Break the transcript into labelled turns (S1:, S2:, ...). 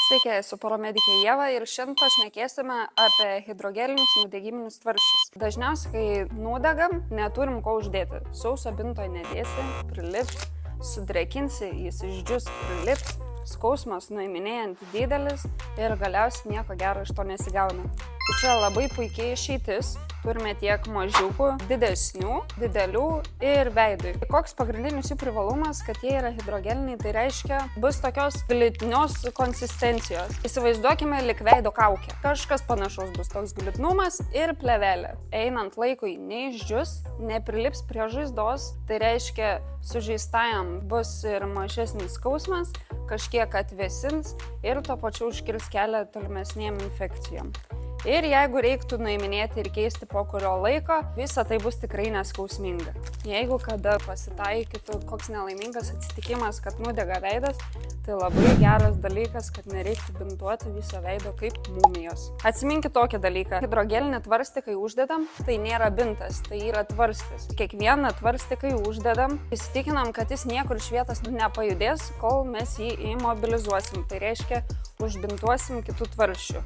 S1: Sveiki, esu paramedikė Ieva ir šiandien pašnekėsime apie hidrogelinius nudegiminius tvarsčius. Dažniausiai, kai nudegam, neturim ko uždėti. Sauso bintoje nedėsi, prilips, sudrėkinsi, jis išdžius, prilips, skausmas nuiminėjant didelis ir galiausiai nieko gero iš to nesigauna. Čia labai puikiai išeitis. Turime tiek mažiukų, didesnių, didelių ir veidui. Koks pagrindinis jų privalumas, kad jie yra hidrogeliniai, tai reiškia bus tokios glitnios konsistencijos. Įsivaizduokime lik veido kaukę. Kažkas panašaus bus toks glitnumas ir plevelė. Einant laikui neišdžius, neprilips prie žaizdos, tai reiškia sužeistajam bus ir mažesnis skausmas, kažkiek atvėsins ir tuo pačiu užkirs kelią tolimesnėm infekcijom. Ir jeigu reiktų nuiminėti ir keisti po kurio laiko, visa tai bus tikrai neskausminga. Jeigu kada pasitaikytų koks nelaimingas atsitikimas, kad nudega veidas, tai labai geras dalykas, kad nereiktų bintuoti viso veido kaip mumijos. Atsiminkit tokį dalyką. Hidrogelinį tvarstį, kai uždedam, tai nėra bintas, tai yra tvarstis. Kiekvieną tvarstį, kai uždedam, įsitikinam, kad jis niekur iš vietos nepajudės, kol mes jį imobilizuosim. Tai reiškia, užbintuosim kitų tvarsčių.